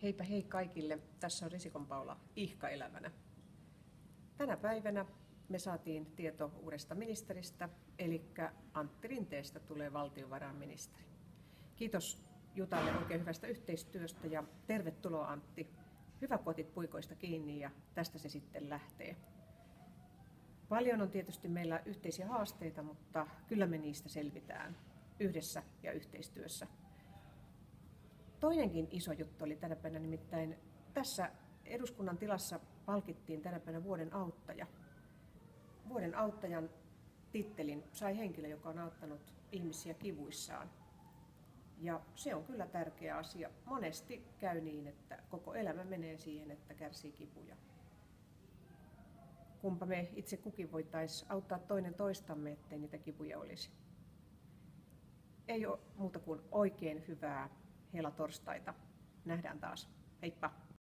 Heipä hei kaikille, tässä on Risikon Paula ihkaelävänä. Tänä päivänä me saatiin tieto uudesta ministeristä, eli Antti Rinteestä tulee valtiovarainministeri. Kiitos Jutalle oikein hyvästä yhteistyöstä ja tervetuloa Antti. Hyvä kun otit puikoista kiinni ja tästä se sitten lähtee. Paljon on tietysti meillä yhteisiä haasteita, mutta kyllä me niistä selvitään yhdessä ja yhteistyössä. Toinenkin iso juttu oli tänä päivänä, nimittäin tässä eduskunnan tilassa palkittiin tänä päivänä vuoden auttaja. Vuoden auttajan tittelin sai henkilö, joka on auttanut ihmisiä kivuissaan. Ja se on kyllä tärkeä asia. Monesti käy niin, että koko elämä menee siihen, että kärsii kipuja. Kumpa me itse kukin voitaisiin auttaa toinen toistamme, ettei niitä kipuja olisi. Ei ole muuta kuin oikein hyvää helatorstaita. Nähdään taas. Heippa!